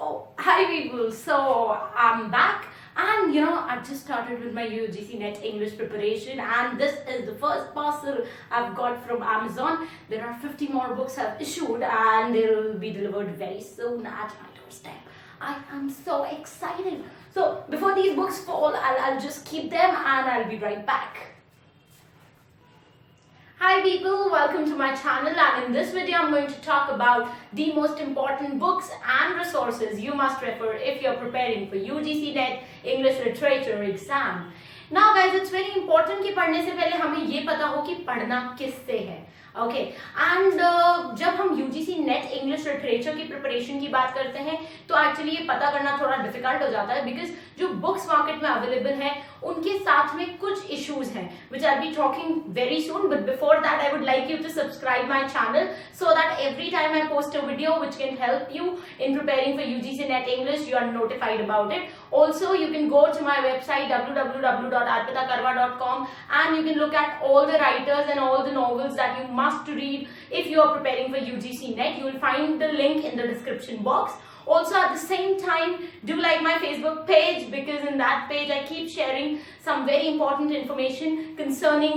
Oh, hi people. So I'm back, and I just started with my UGC NET English preparation, and this is the first parcel I've got from Amazon. There are 50 more books I've issued, and they will be delivered very soon at my doorstep. I am so excited. So before these books fall, I'll just keep them, and I'll be right back. Hi people, welcome to my channel, and in this video I'm going to talk about the most important books and resources you must refer if you're preparing for UGC NET English Literature exam. Now guys, it's very important कि पढ़ने से पहले हमें ये पता हो कि पढ़ना किससे है. ओके एंड जब हम UGC नेट इंग्लिश लिटरेचर की प्रिपरेशन की बात करते हैं तो एक्चुअली ये पता करना थोड़ा डिफिकल्ट हो जाता है बिकॉज जो बुक्स मार्केट में अवेलेबल हैं उनके साथ में कुछ इश्यूज हैं which I be talking very soon. But before that I would like you to subscribe my channel so that every time I post a video which can help you in preparing for UGC NET English you are notified about it. Also, you can go to my website www.arpitakarwa.com and you can look at all the writers and all the novels that you must read if you are preparing for UGC NET. You will find the link in the description box. Also, at the same time, do like my Facebook page because in that page I keep sharing some very important information concerning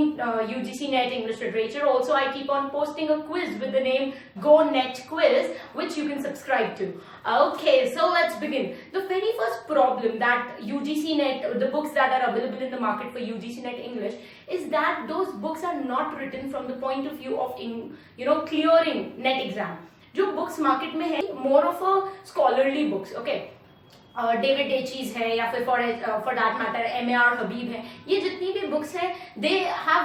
UGC NET English Literature. Also, I keep on posting a quiz with the name Go Net Quiz, which you can subscribe to. Okay, so let's begin. The very first problem that UGC NET, the books that are available in the market for UGC NET English, is that those books are not written from the point of view of clearing NET exam. जो books market में है more of a scholarly books. Okay, David Daiches है या फिर for that matter M.A.R. हबीब है. ये जितनी भी बुक्स है they have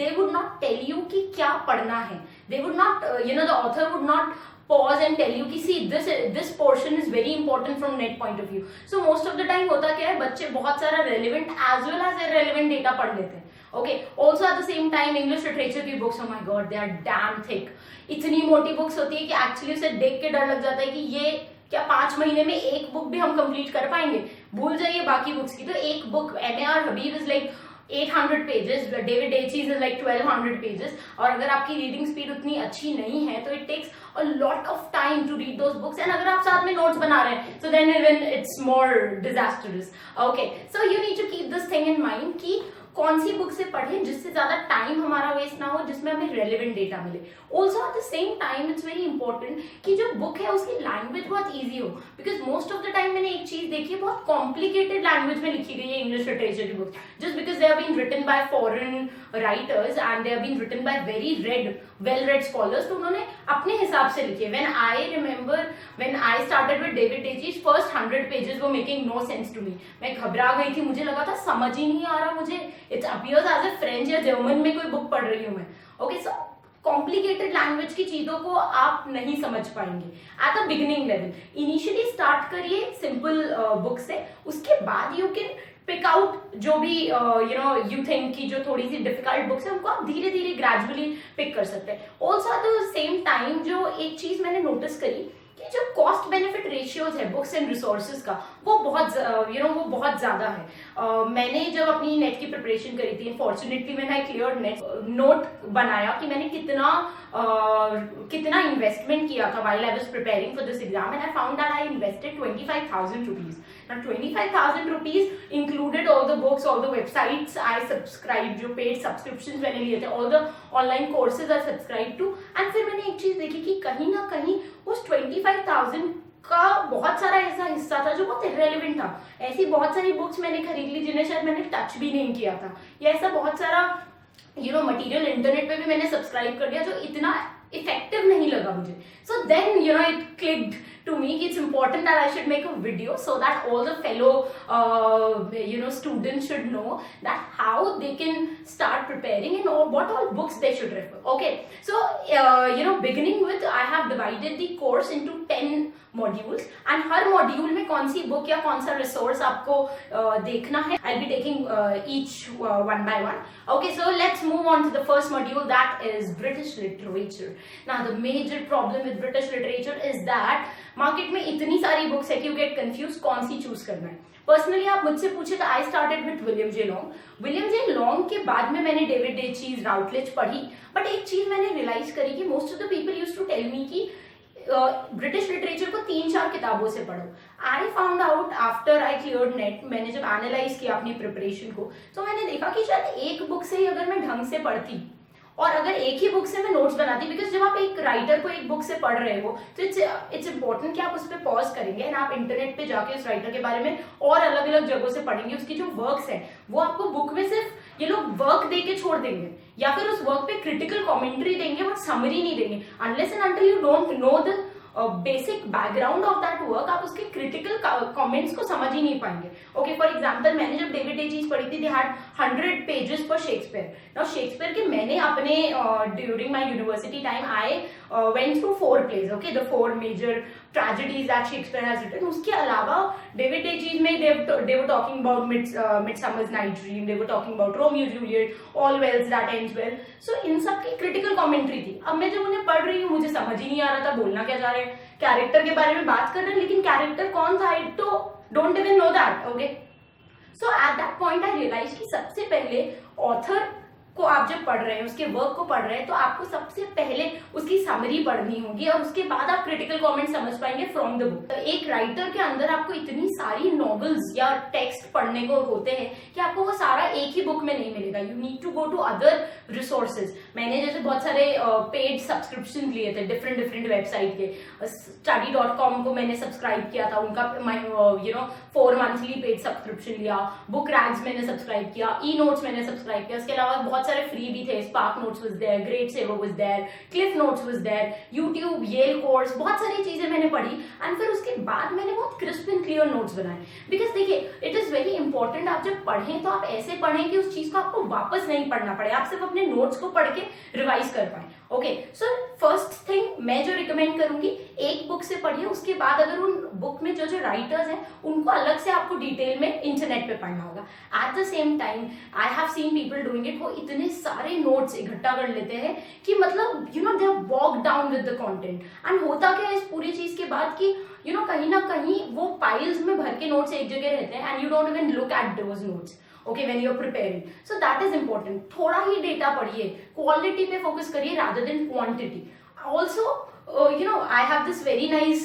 they would not tell you कि क्या पढ़ना है. They would not the author would not pause and tell you कि see this portion is very important from net point of view. So most of the time होता क्या है, बच्चे बहुत सारा relevant as well as irrelevant data पढ़ लेते हैं. Okay, also at the same time English literature की books, oh my god, they are damn thick. इतनी मोटी बुक्स होती है कि एक्चुअली उसे देख के डर लग जाता है कि ये क्या 5 महीने में एक बुक भी हम कंप्लीट कर पाएंगे. भूल जाइए बाकी बुक्स की. तो एक book M.A.R. Habib is like 800 pages, David Daiches is like 1200 pages. और अगर आपकी रीडिंग स्पीड उतनी अच्छी नहीं है तो it takes a lot of time to read those books. And अगर आप साथ में नोट्स बना रहे हैं so then even it's more disastrous. Okay, so you need to keep this thing in mind कि कौन सी बुक से पढ़ें जिससे ज्यादा टाइम हमारा वेस्ट ना हो, जिसमें हमें रेलेवेंट डेटा मिले. Also at the same time it's very important कि जो बुक है उसकी लैंग्वेज बहुत ईजी हो. Because most of the time मैंने एक चीज देखी है, बहुत कॉम्प्लिकेटेड लैंग्वेज में लिखी गई है इंग्लिश लिटरेचर की books just because they have been written by foreign writers and they have been written by very well read scholars. तो उन्होंने अपने हिसाब से लिखे. When I remember when I started with David Daiches, first 100 pages वो making no sense to me. मैं घबरा गई थी, मुझे लगा था समझ ही नहीं आ रहा मुझे. It's appears as a French या जर्मन में कोई बुक पढ़ रही हूं मैं. ओके, सो कॉम्प्लिकेटेड लैंग्वेज की चीजों को आप नहीं समझ पाएंगे at a beginning level. Initially start करिए सिंपल बुक से, उसके बाद यू कैन पिक आउट जो भी यू थिंक की जो थोड़ी सी डिफिकल्ट बुक्स है उनको आप धीरे धीरे ग्रेजुअली पिक कर सकते हैं. Also at the same time जो एक चीज मैंने नोटिस करी कि जो कॉस्ट बेनिफिट रेशियोज है बुक्स एंड रिसोर्सेज का वो बहुत वो बहुत ज्यादा है. मैंने जब अपनी नेट की प्रिपरेशन करी थी, फॉर्चुनेटली मैंने आई क्लियर नेट, नोट बनाया कि मैंने कितना इन्वेस्टमेंट किया था while I was preparing for this exam, and I found that I invested 25,000 rupees. Now 25,000 rupees included all the books, all the websites I subscribed, जो paid subscriptions मैंने लिए थे, all the online courses I subscribed to. and फिर मैंने एक चीज देखी कि कहीं ना कहीं उस 25,000 का बहुत सारा ऐसा हिस्सा था जो बहुत इरेलीवेंट था. ऐसी बहुत सारी बुक्स मैंने खरीद ली जिन्हें शायद मैंने टच भी नहीं किया था, या ऐसा बहुत सारा मटेरियल इंटरनेट पे भी मैंने सब्सक्राइब कर दिया जो इतना इफेक्टिव नहीं लगा मुझे. So then it clicked to me it's important that I should make a video so that all the fellow students should know that how they can start preparing and what all books they should refer. Okay, so beginning with I have divided the course into 10 modules and her module में कौन सी book या कौन सा resource आपको देखना है. I be taking each one by one. Okay, so let's move on to the first module, that is British literature. Now the major problem with British literature is that market में इतनी सारी books है कि you get confused कौन सी choose करना है. Personally आप मुझसे पूछे तो I started with William J long. William J long के बाद में मैंने डेविड डेचीज, राउटलेज पढ़ी. बट एक चीज मैंने रियलाइज करी कि most of the people used to tell me कि ब्रिटिश लिटरेचर को 3-4 किताबों से पढ़ो। I found out after I cleared NET, मैंने जब एनालाइज किया अपनी प्रिपरेशन को, तो मैंने देखा कि शायद एक बुक से ही अगर मैं ढंग से पढ़ती और अगर एक ही बुक से मैं नोट्स बनाती, बिकॉज जब आप एक राइटर को एक बुक से पढ़ रहे हो तो इट्स इंपॉर्टेंट कि आप उस पर पॉज करेंगे एंड आप इंटरनेट पे जाके उस राइटर के बारे में और अलग अलग जगहों से पढ़ेंगे। उसकी जो वर्क्स है वो आपको बुक में सिर्फ ये लोग वर्क दे के छोड़ देंगे या फिर उस वर्क पे क्रिटिकल कमेंट्री देंगे बट समरी नहीं देंगे। Unless and until you don't know the basic background of that work, आप उसके क्रिटिकल कमेंट्स को समझ ही नहीं पाएंगे। ओके, फॉर एग्जांपल मैंने जब डेविड ए चीज पढ़ी थी, they had 100 pages for Shakespeare. Now Shakespeare के मैंने अपने during my university time I went through 4 plays, okay, the 4 major tragedies that Shakespeare has written. उसके अलावा डेविड ए चीज में they were talking about Midsummer's Night Dream, they were talking about Romeo Juliet, All Wells That Ends Well. So इन सब की critical commentary थी। अब मैं जब उन्हें पढ़ रही हूँ मुझे समझ ही नहीं आ रहा था बोलना क्या जा रहे हैं, कैरेक्टर के बारे में बात कर रहे हैं लेकिन कैरेक्टर कौन था, I don't even know that, okay. So at that point I realized कि सबसे पहले ऑथर को आप जब पढ़ रहे हैं, उसके वर्क को पढ़ रहे हैं, तो आपको सबसे पहले उसकी समरी पढ़नी होगी और उसके बाद आप क्रिटिकल कमेंट समझ पाएंगे फ्रॉम द बुक। एक राइटर के अंदर आपको इतनी सारी नॉवेल्स या टेक्स्ट पढ़ने को होते हैं कि आपको वो सारा एक ही बुक में नहीं मिलेगा। You need to go to other resources. मैंने जैसे बहुत सारे पेड सब्सक्रिप्शन लिए थे डिफरेंट वेबसाइट के। study.com को मैंने सब्सक्राइब किया था, उनका 4 मंथली पेड सब्सक्रिप्शन लिया। बुक रैग्स मैंने सब्सक्राइब किया, ई नोट्स मैंने सब्सक्राइब किया। उसके अलावा बहुत सारे फ्री भी थे, Spark Notes was there, Grade Saver was there, Cliff Notes was there, YouTube, Yale course, बहुत सारी चीजें मैंने पढ़ी एंड फिर उसके बाद मैंने बहुत क्रिस्प एंड क्लियर नोट्स बनाए। बिकॉज देखिए इट इज वेरी इंपॉर्टेंट, आप जब पढ़ें तो आप ऐसे पढ़ें कि उस चीज को आपको वापस नहीं पढ़ना पड़े, आप सिर्फ अपने नोट्स को पढ़ के रिवाइज कर पाए। ओके, सो फर्स्ट थिंग मैं जो रिकमेंड करूंगी, एक बुक से पढ़िए, उसके बाद अगर उन बुक में जो जो राइटर्स हैं उनको अलग से आपको डिटेल में इंटरनेट पे पढ़ना होगा। Eight the same time I have seen people doing it, वो इतने सारे नोट्स इकट्ठा कर लेते हैं कि मतलब they are bog down with the content. And होता क्या है इस पूरी चीज के बाद कि कहीं ना कहीं वो पाइल्स में भर के नोट्स एक जगह रहते हैं and you don't even look at those notes, okay, when you're preparing. So that is important. थोड़ा ही डेटा पढ़िए, क्वालिटी पे फोकस करिए rather than quantity. Also, I have this very nice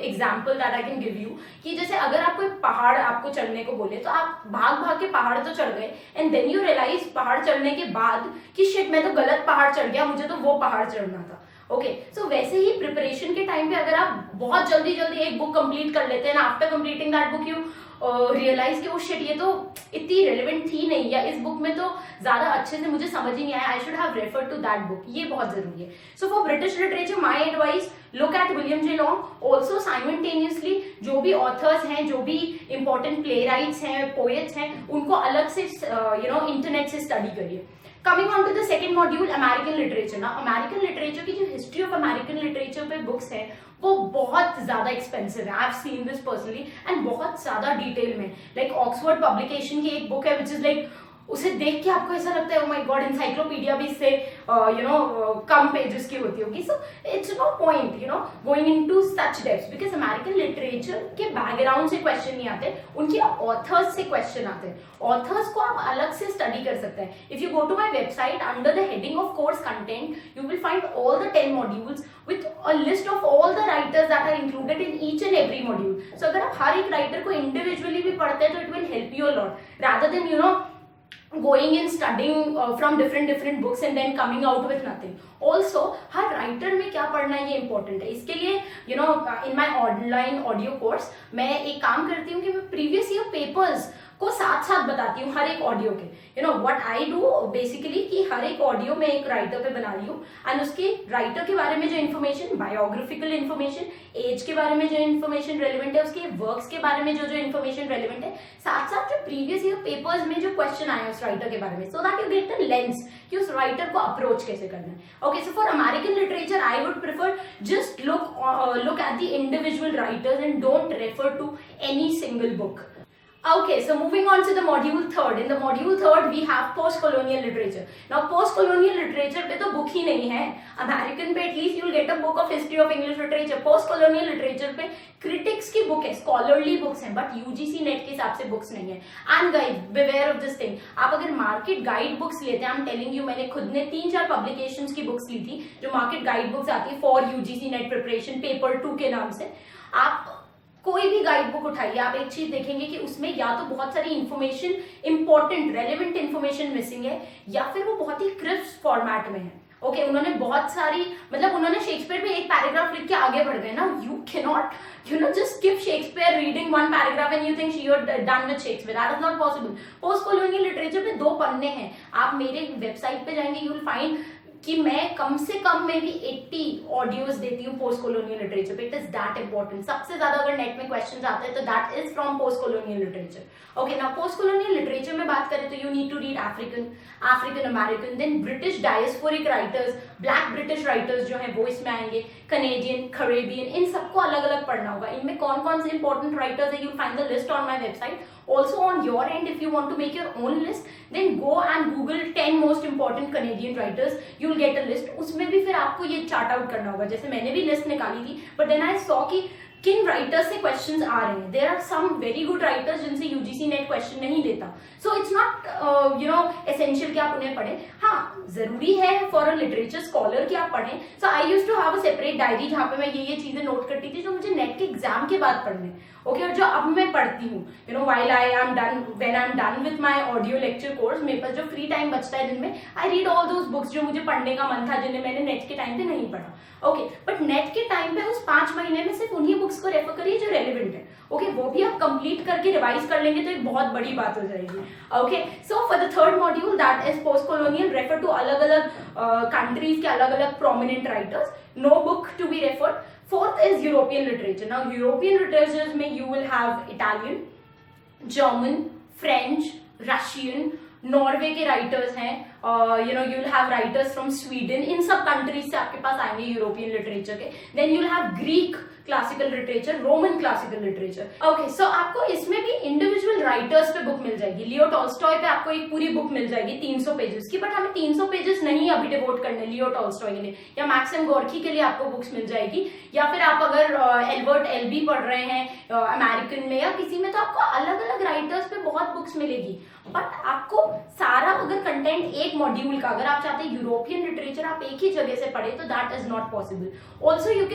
example that I can give you कि जैसे अगर आपको एक पहाड़ आपको चढ़ने को बोले तो आप भाग के पहाड़ तो चढ़ गए and then you realize पहाड़ चढ़ने के बाद कि शिट मैं तो गलत पहाड़ चढ़ गया, मुझे तो वो पहाड़ चढ़ना था। ओके, सो वैसे ही प्रिपरेशन के टाइम पे अगर आप बहुत जल्दी एक बुक कंप्लीट कर लेते हैं ना, after completing that book you realise कि वो शिट ये तो इतनी रेलेवेंट थी नहीं, या इस बुक में तो ज्यादा अच्छे से मुझे समझ ही नहीं आया, I should have refer to that book. ये बहुत जरूरी है। So for British literature my advice, look at William J Long. Also simultaneously जो भी ऑथर्स हैं, जो भी इंपॉर्टेंट प्ले राइट्स हैं, पोएट्स हैं, उनको अलग से इंटरनेट से स्टडी करिए। Coming on to the second module, American literature. Now, American literature की जो history of American literature पे books है वो बहुत ज्यादा एक्सपेंसिव है। I've seen this personally and बहुत ज्यादा डिटेल में। Like Oxford publication की एक बुक है which is like उसे देख के आपको ऐसा लगता है oh my god, encyclopedia भी इससे कम पेजेस की होती होगी। So it's no point going into such depths because American literature के बैकग्राउंड से क्वेश्चन नहीं आते, उनके ऑथर्स से क्वेश्चन आते हैं। ऑथर्स को आप अलग से स्टडी कर सकते हैं। If you go to my website under the heading of course content you will find all the 10 modules with a list of all the writers that are included in each and every module. So अगर आप हर एक writer को individually भी पढ़ते हैं तो it will help you a lot rather than going and studying from different books and then coming out with nothing. Also her writer में क्या पढ़ना है ये इंपॉर्टेंट है। इसके लिए in my online audio course मैं एक काम करती हूँ कि मैं प्रीवियस ईयर पेपर्स को साथ साथ बताती हूँ हर एक ऑडियो के। व्हाट आई डू बेसिकली कि हर एक ऑडियो में एक राइटर पे बना रही हूँ एंड उसके राइटर के बारे में जो इन्फॉर्मेशन, बायोग्राफिकल इन्फॉर्मेशन, एज के बारे में जो इन्फॉर्मेशन रेलिवेंट है, उसके वर्क्स के बारे में जो इन्फॉर्मेशन रेलिवेंट है, साथ साथ जो प्रीवियस ईयर पेपर्स में जो क्वेश्चन आए उस राइटर के बारे में, so that you get the lens कि उस राइटर को अप्रोच कैसे करना है। Okay, so for American literature I would prefer just look at the individual writers and don't refer to any single book. Okay, so moving on to the module third. In the module third, we have post-colonial literature. Now, post-colonial literature पे तो book ही नहीं है. American पे at least you will get a book of history of English literature. Post-colonial literature पे critics की book है, scholarly books हैं, but UGC NET के हिसाब से books नहीं है. And guys, beware of this thing. आप अगर market guide books लेते हैं, I'm telling you, मैंने खुद ने 3-4 publications की books ली थी, जो market guide books आती है for UGC NET preparation, paper 2 के नाम से. आप कोई भी गाइड बुक उठाइए, आप एक चीज देखेंगे कि उसमें या तो बहुत सारी information, important relevant information missing है, या फिर वो बहुत ही क्रिस्प फॉर्मेट में है. ओके, उन्होंने बहुत सारी, मतलब उन्होंने शेक्सपियर में एक पैराग्राफ लिख के आगे बढ़ गए ना. You can not just skip Shakespeare reading one paragraph and you think you are done with Shakespeare. That is not possible. Post colonial literature में 2 पन्ने हैं. आप मेरे वेबसाइट पे जाएंगे, यू विल फाइंड कि मैं कम से कम में भी 80 ऑडियोज देती हूँ पोस्ट कॉलोनियल लिटरेचर पे. It is that important. सबसे ज्यादा अगर नेट में क्वेश्चंस आते हैं तो that is from post colonial literature. Okay, now post colonial literature में बात करें तो you need to read African American, then British diasporic writers, black British writers जो है वो इसमें आएंगे, कनेडियन, कैरेबियन, इन सबको अलग अलग पढ़ना होगा. इनमें कौन कौन से इंपॉर्टेंट राइटर्स है, you find the list on my website. Also on your end, if you want to make your own list, then go and Google 10 most important Canadian writers. You'll get a list. उसमें भी फिर आपको ये chart out करना होगा. जैसे मैंने भी लिस्ट निकाली थी, but then I saw कि किन राइटर्स से क्वेश्चंस आ रहे हैं. There are some very good writers जिनसे यूजीसी नेट क्वेश्चन नहीं देता. सो इट्स नॉट एसेंशियल कि आप उन्हें पढ़ें. हाँ, जरूरी है फॉर अ लिटरेचर स्कॉलर कि आप पढ़ें. So I used to have a separate diary जहाँ पे मैं ये चीजें नोट करती थी जो मुझे नेट के एग्जाम के बाद पढ़ने. ओके, और जो अब मैं पढ़ती हूँ, when I am done with my audio lecture course, मेरे पास जो फ्री टाइम बचता है दिन में, I read all those books जो मुझे पढ़ने का मन था, जिन्हें मैंने नेट के टाइम पे नहीं पढ़ा. ओके, बट नेट के टाइम पे उस 5 महीने में सिर्फ उन्हीं बुक्स को रेफर करिए जो रेलिवेंट है. ओके, वो भी आप कंप्लीट करके रिवाइज कर लेंगे तो एक बहुत बड़ी बात हो जाएगी. Okay, so for the third module that is post colonial, refer to अलग अलग कंट्रीज के अलग अलग prominent writers. No book to be referred. Fourth is European literature. Now, European literature में you will have Italian, German, French, Russian, Norway के writers हैं, you will have writers from Sweden. इन सब कंट्रीज से आपके पास आएंगे यूरोपियन लिटरेचर के. Then you will have Greek classical literature, Roman classical literature. Okay, so आपको इसमें भी इंडिविजुअल राइटर्स पे बुक मिल जाएगी. लियो टॉल्स्टॉय पे आपको एक पूरी बुक मिल जाएगी 300 पेजेस की, बट हमें 300 पेजेस नहीं अभी डिवोट करने लियो टॉल्स्टॉय के लिए. या मैक्सिम गोर्की के लिए आपको बुक्स मिल जाएगी. या फिर आप अगर एल्बर्ट एल्बी पढ़ रहे हैं अमेरिकन में या किसी में, तो आपको अलग अलग राइटर्स पे बहुत बुक्स मिलेगी. बट आपको सारा अगर कंटेंट एक मॉड्यूल का, अगर आप चाहते हैं यूरोपियन लिटरेचर आप एक ही जगह से पढ़े, तो that is not possible. Also you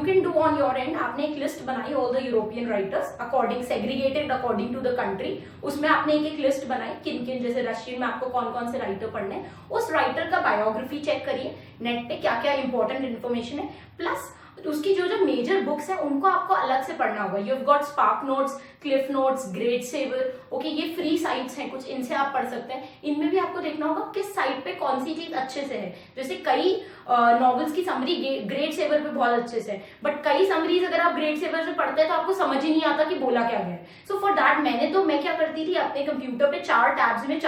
can do on your end, आपने एक लिस्ट बनाई all the European writers according, segregated according to the country. उसमें आपने एक लिस्ट बनाई किन किन, जैसे रशियन में आपको कौन कौन से राइटर पढ़ने हैं. उस राइटर का बायोग्राफी चेक करिए नेट पे, क्या क्या इंपॉर्टेंट इन्फॉर्मेशन है. प्लस उसकी जो मेजर बुक्स है उनको आपको अलग से पढ़ना होगा. You have got Spark Notes, Cliff Notes, Grade Saver. Okay, ये फ्री साइट्स हैं कुछ, इनसे आप पढ़ सकते हैं. इनमें भी आपको देखना होगा किस साइट पे कौन सी चीज अच्छे से है. जैसे कई नॉवेल्स की समरी ग्रेट सेवर पे बहुत अच्छे से है, बट कई समरीज अगर आप ग्रेट सेवर से पढ़ते हैं तो आपको समझ ही नहीं आता कि बोला क्या गया. सो फॉर दैट मैं क्या करती थी, अपने कंप्यूटर पे 4 टैब्स में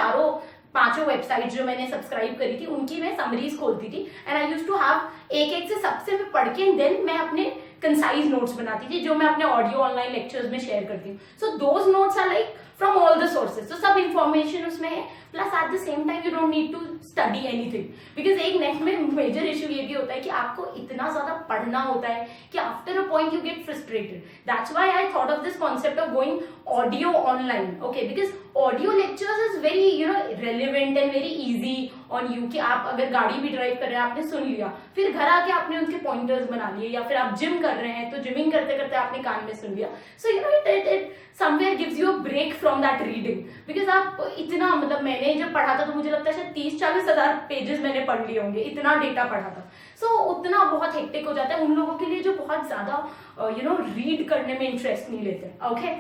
5 वेबसाइट जो मैंने सब्सक्राइब करी थी उनकी मैं समरीज खोलती थी. And I used to have एक से सबसे मैं पढ़ के देन मैं अपने कंसाइज नोट्स बनाती थी जो मैं अपने ऑडियो ऑनलाइन लेक्चर्स में शेयर करती हूँ. So those notes are like from all the sources. तो सब इंफॉर्मेशन उसमें है. Plus at the same time you don't need to study anything, because एक नेट में मेजर इशू ये भी होता है कि आपको इतना ज्यादा पढ़ना होता है कि after a point you get frustrated. That's why I thought of this concept of going audio online. Okay, because audio lectures is very relevant and very easy on you. कि आप अगर गाड़ी भी ड्राइव कर रहे हैं, आपने सुन लिया, फिर घर आके आपने उनके पॉइंटर्स बना लिए, या फिर आप जिम कर रहे हैं तो जिमिंग करते करते आपने कान में सुन लिया. So it somewhere gives you a break from that reading. Because आप इतना, मतलब मैंने जब पढ़ा था तो मुझे लगता है शायद 30-40 हजार पेजेस मैंने पढ़ लिए होंगे, इतना डेटा पढ़ा था. सो उतना बहुत हेक्टिक हो जाता है उन लोगों के लिए जो बहुत ज्यादा रीड करने में इंटरेस्ट नहीं लेते. Okay,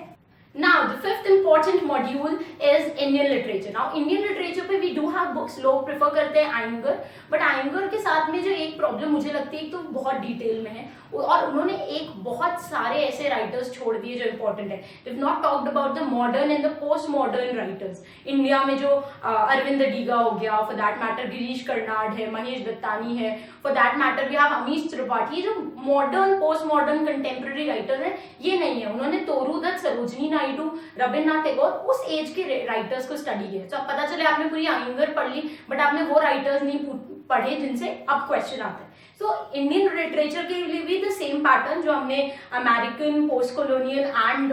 now the fifth important module is Indian literature. Now Indian literature पे we do have books. लोग प्रेफर करते हैं आयंगर, बट आयंगर के साथ में जो एक प्रॉब्लम मुझे लगती है, एक तो बहुत डिटेल में है और उन्होंने एक बहुत सारे ऐसे राइटर्स छोड़ दिए जो इंपॉर्टेंट है. We have not talked about the modern and the post modern writers. India में जो अरविंद डीगा हो गया, for that matter Girish Karnad है, महेश दत्तानी है, for that matter we have Amish Tripathi. ये जो modern post modern contemporary writer है ये नहीं है. उन्होंने तोरू दत्त, सरोजनी नायडू, रविन्द्रनाथ टैगोर, उस एज के राइटर्स को स्टडी किया। तो अब पता चले आपने पूरी आयंगर पढ़ ली बट आपने वो राइटर्स नहीं पढ़े जिनसे अब क्वेश्चन आता है। सो इंडियन लिटरेचर के लिए भी द सेम पैटर्न जो हमने American, post colonial and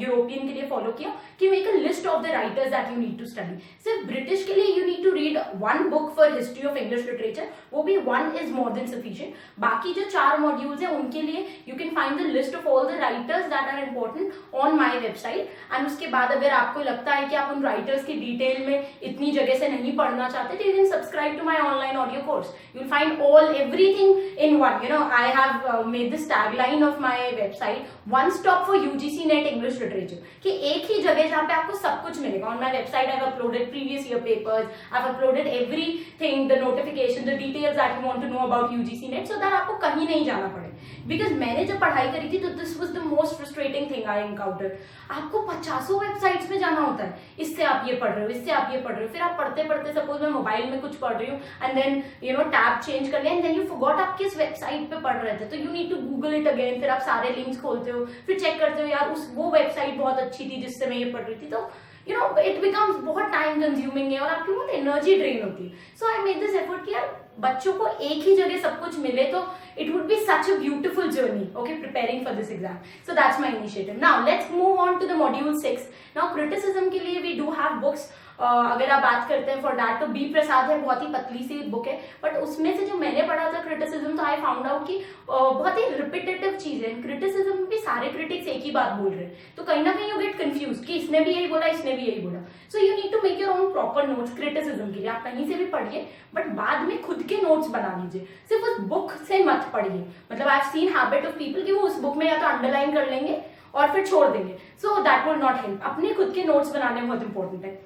European के लिए फॉलो किया कि make a list of the writers that you need to study. सिर्फ ब्रिटिश के लिए you need to read one book for history of English literature, वो भी one is more than sufficient. बाकी जो 4 मॉड्यूल्स हैं उनके लिए you can find the list of all the writers that are important on my website. And उसके बाद अगर आपको लगता है कि आप उन राइटर्स की डिटेल में इतनी जगह से नहीं पढ़ना चाहते तो you can subscribe to my online audio course. You will find everything in one. You know, I have made this tagline of my website, one stop for UGC NET English Literature, कि एक ही जगह जहाँ पे आपको सब कुछ मिलेगा। On my website I've uploaded previous year papers, I've uploaded everything, the notification, the details that you want to know about UGC NET, so that आपको कहीं नहीं जाना पड़े। बिकॉज मैंने जब पढ़ाई करी थी तो this was the most frustrating thing I encounter. आपको 50 वेबसाइट्स में जाना होता है, इससे आप ये पढ़ रहे हो, इससे आप ये पढ़ रहे हो, फिर आप पढ़ते पढ़ते सपोज मैं मोबाइल में कुछ पढ़ रही हूँ and then you know tab change कर लिया एंड देन यू फॉरगॉट आप किस वेबसाइट पे पढ़ रहे थे, तो you need to Google it again. फिर आप सारे लिंक्स खोलते हो, फिर चेक करते हो यार वो वेबसाइट बहुत अच्छी थी जिससे मैं ये पढ़ रही थी, तो यू नो इट बिकम्स बहुत टाइम कंज्यूमिंग है और आपकी बहुत एनर्जी ड्रेन होती है। सो आई मेड दिस एफर्ट कि यार बच्चों को एक ही जगह सब कुछ मिले तो it would be such a beautiful journey, okay, preparing for this exam. So that's my initiative. Now let's move on to the module 6. Now criticism के लिए we do have books. अगर आप बात करते हैं फॉर दैट तो B प्रसाद है, बहुत ही पतली सी बुक है, बट उसमें से जो मैंने पढ़ा था क्रिटिसिज्म तो आई फाउंड आउट कि बहुत ही रिपीटेटिव चीज है। क्रिटिसिज्म में भी सारे क्रिटिक्स एक ही बात बोल रहे हैं, तो कहीं ना कहीं यू गेट कंफ्यूज कि इसने भी यही बोला, इसने भी यही बोला। So you need to make your own proper notes criticism के लिए। आप कहीं से भी पढ़िए बट बाद में खुद के नोट्स बना लीजिए, सिर्फ उस बुक से मत पढ़िए। मतलब I have seen habit of people कि वो उस बुक में या तो अंडरलाइन कर लेंगे और फिर छोड़ देंगे, so that will not help. अपने खुद के नोट्स बनाने बहुत इंपॉर्टेंट है।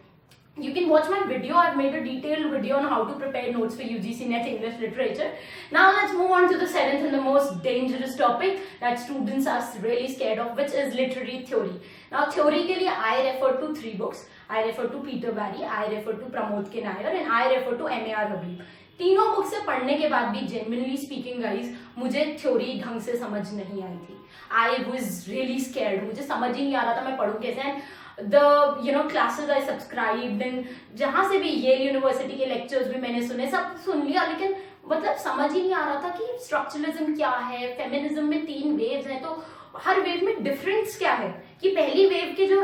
You can watch my video. I've made a detailed video on how to prepare notes for UGC NET English Literature. Now let's move on to the 7th and the most dangerous topic that students are really scared of, which is literary theory. Now theory के लिए I refer to 3 books. I refer to Peter Barry, I refer to Pramod K Nair and I refer to NAR Habib. तीनों book से पढ़ने के बाद भी genuinely speaking guys, मुझे theory ढंग से समझ नहीं आई थी। I was really scared. मुझे समझ ही नहीं आ रहा था मैं पढ़ूं कैसे। The classes I subscribed and जहाँ से भी येल यूनिवर्सिटी के लेक्चर्स भी मैंने सुने, सब सुन लिया, लेकिन मतलब समझ ही नहीं आ रहा था कि स्ट्रक्चरलिज्म क्या है। फेमिनिज्म में 3 वेव्स हैं, तो हर वेव में डिफरेंस क्या है कि पहली वेव के जो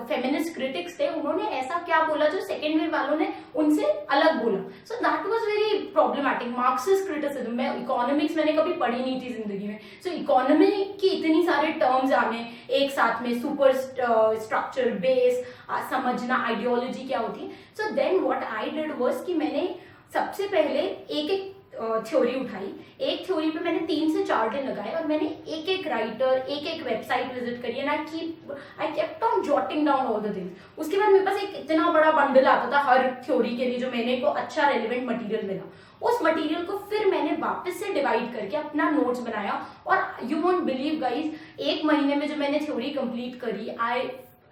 फेमिनिस्ट क्रिटिक्स थे उन्होंने ऐसा क्या बोला जो सेकेंड वेव वालों ने उनसे अलग बोला। So that was very problematic. Marxist criticism में इकोनॉमिक्स मैंने कभी पढ़ी नहीं थी जिंदगी में, सो इकोनॉमी की इतनी सारे टर्म्स आने एक साथ में, सुपर स्ट्रक्चर बेस समझना, आइडियोलॉजी क्या होती है। So then what I did was कि मैंने सबसे पहले एक थ्योरी उठाई। एक थ्योरी पे मैंने 3 से 4 दिन लगाए और मैंने एक राइटर, एक वेबसाइट विजिट करी and I kept on jotting down all the things. उसके बाद मेरे पास एक इतना बड़ा बंडल आता था हर थ्योरी के लिए जो मेरे को अच्छा रेलिवेंट मटेरियल मिला। उस मटेरियल को फिर मैंने वापस से डिवाइड करके अपना नोट्स बनाया और यू वोंट बिलीव गाइज, 1 महीने में जब मैंने थ्योरी कंप्लीट करी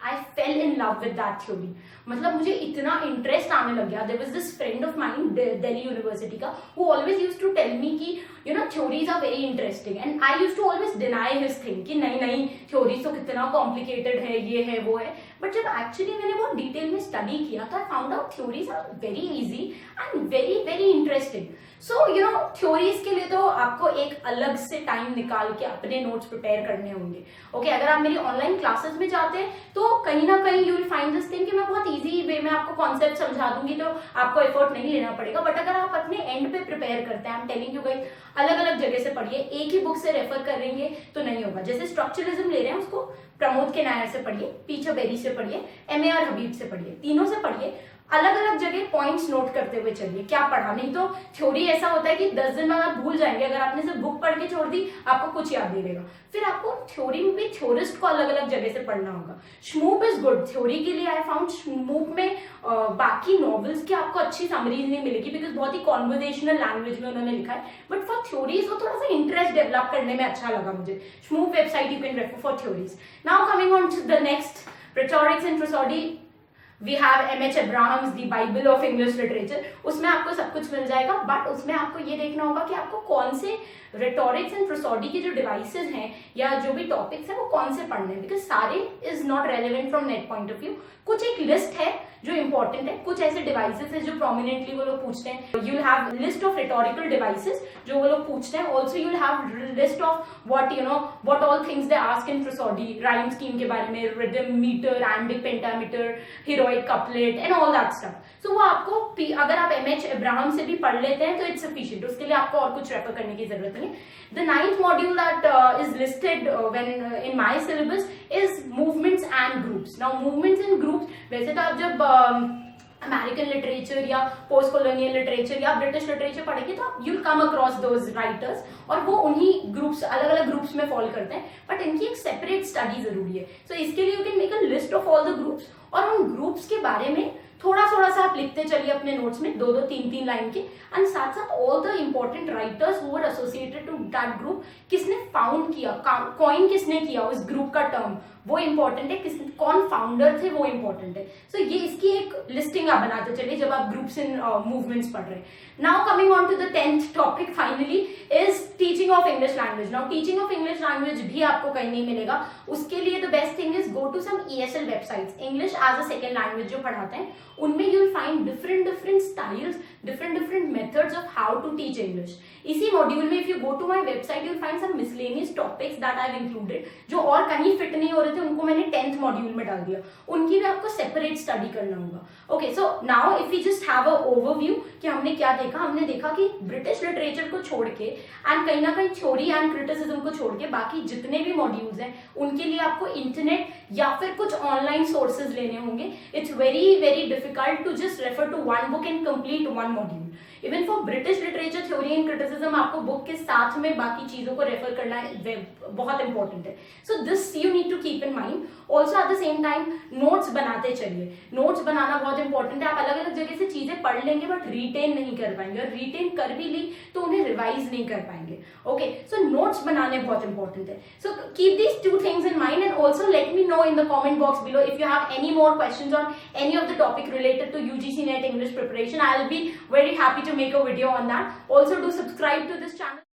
I fell in love with that theory. मतलब मुझे इतना इंटरेस्ट आने लग गया। There was this friend of mine, Delhi University का, who always used to tell me कि theories are very interesting and I used to always deny his thing कि नहीं theories तो कितना complicated है, ये है वो है। बट जब एक्चुअली मैंने वो डिटेल में स्टडी किया तो I found out theories are very easy and very very interesting. So theories के लिए तो आपको एक अलग से टाइम निकाल के अपने नोट्स प्रिपेयर करने होंगे। ओके, अगर आप मेरी ऑनलाइन क्लासेस में जाते हैं तो कहीं ना कहीं you will find this thing कि मैं बहुत इजी वे में आपको कॉन्सेप्ट समझा दूंगी, तो आपको एफर्ट नहीं लेना पड़ेगा। बट अगर आप अपने एंड पे प्रिपेयर करते हैं, I am telling you guys, अलग अलग जगह से पढ़िए, एक ही बुक से रेफर करेंगे तो नहीं होगा। जैसे स्ट्रक्चरलिज्म ले रहे हैं उसको प्रमोद के नायर से पढ़िए, पीटर बेरी से पढ़िए, NAR हबीब से पढ़िए, तीनों से पढ़िए, अलग अलग जगह पॉइंट्स नोट करते हुए चलिए क्या पढ़ा। नहीं तो थ्योरी ऐसा होता है कि 10 दिन बाद आप भूल जाएंगे। अगर आपने सिर्फ बुक पढ़ के छोड़ दी आपको कुछ याद नहीं रहेगा। फिर आपको थ्योरी में भी थ्योरिस्ट को अलग अलग जगह से पढ़ना होगा। श्मूप इज गुड थ्योरी के लिए। आई फाउंड श्मूप में बाकी नॉवेल्स की आपको अच्छी समरीज नहीं मिलेगी बिकॉज बहुत ही कॉन्वर्जेशनल लैंग्वेज में उन्होंने लिखा है, बट फॉर थ्योरीज वो थोड़ा सा इंटरेस्ट डेवलप करने में अच्छा लगा मुझे। Shmoop website you can refer for theories. Now coming on to the next, rhetorics and prosody. We have MH Abrahams the Bible of English literature, उसमें आपको सब कुछ मिल जाएगा। बट उसमें आपको ये देखना होगा कि आपको कौन से रेटोरिक्स एंड प्रोसोडी के जो डिवाइसेस हैं या जो भी टॉपिक्स हैं वो कौन से पढ़ने हैं, बिकॉज सारे is not relevant from net point of view. कुछ एक लिस्ट है जो इंपॉर्टेंट है, कुछ ऐसे डिवाइसेस है जो प्रोमिनेंटली वो लोग पूछते हैं। You will have list of rhetorical devices जो वो लोग पूछते हैं। Also you will have list of what all things they ask in prosody, rhyme scheme के बारे में, rhythm, meter, iambic, pentameter, heroic, couplet and all that stuff. So वो आपको अगर आप MH Abraham से भी पढ़ लेते हैं तो इट्स सफिशिएंट, उसके लिए आपको और कुछ रेफर करने की जरूरत नहीं है। The 9th module that is listed when in my syllabus is movements and groups. Now movements and groups, वैसे तो आप जब अमेरिकन लिटरेचर या पोस्ट कॉलोनियल लिटरेचर या ब्रिटिश लिटरेचर पढ़ेंगे तो आप you'll come across those writers और वो उन्हीं ग्रुप्स, अलग अलग ग्रुप्स में फॉलो करते हैं, बट इनकी एक सेपरेट स्टडी जरूरी है। सो इसके लिए you can make a list of all the groups और उन ग्रुप्स के बारे में थोड़ा थोड़ा सा आप लिखते चलिए अपने नोट्स में, 2-2, 3-3 लाइन के, एंड साथ साथ all the important writers who were associated to that group, किसने फाउंड किया, कॉइन किसने किया उस ग्रुप का टर्म, वो इंपॉर्टेंट है, कौन फाउंडर थे वो इंपॉर्टेंट है। सो ये इसकी एक लिस्टिंग आप बनाते चलिए जब आप ग्रुप्स इन मूवमेंट्स पढ़ रहे हैं। Now coming on to the 10th topic finally is teaching of English language. Now teaching of English language भी आपको कहीं नहीं मिलेगा, उसके लिए the best thing is go to some ESL websites, English as a second language जो पढ़ाते हैं, उनमें you will find different styles, different methods of how to teach English. इसी मॉड्यूल में if you go to my website you will find some miscellaneous topics that I have included, जो और कहीं fit नहीं हो रहे थे उनको मैंने 10th मॉड्यूल में डाल दिया, उनकी भी आपको सेपरेट स्टडी करना होगा। Okay, so now if you just have a overview कि हमने क्या देखा, हमने देखा कि ब्रिटिश लिटरेचर को छोड़ के एंड कहीं ना कहीं थ्योरी एंड क्रिटिसिज्म को छोड़ के बाकी जितने भी मॉड्यूल्स हैं उनके लिए आपको इंटरनेट या फिर कुछ ऑनलाइन सोर्सेज लेने होंगे। It's very difficult to just refer to one book and complete one module. Even for British literature theory and criticism आपको बुक के साथ में बाकी चीजों को रेफर करना बहुत इंपॉर्टेंट है। So this you need to keep in mind. Also at the same time notes बनाते चलिए, नोट्स बनाना बहुत इंपॉर्टेंट है। आप अलग अलग जगह से चीजें पढ़ लेंगे बट रिटेन नहीं कर पाएंगे, और रिटेन कर भी ली तो उन्हें रिवाइज नहीं कर पाएंगे। ओके, सो नोट्स बनाने बहुत इंपॉर्टेंट है। So keep these 2 things in mind and also let me know in the comment box below if you have any more questions on any of the topic related to UGC NET English preparation. I'll be very happy to make a video on that. Also do subscribe to this channel.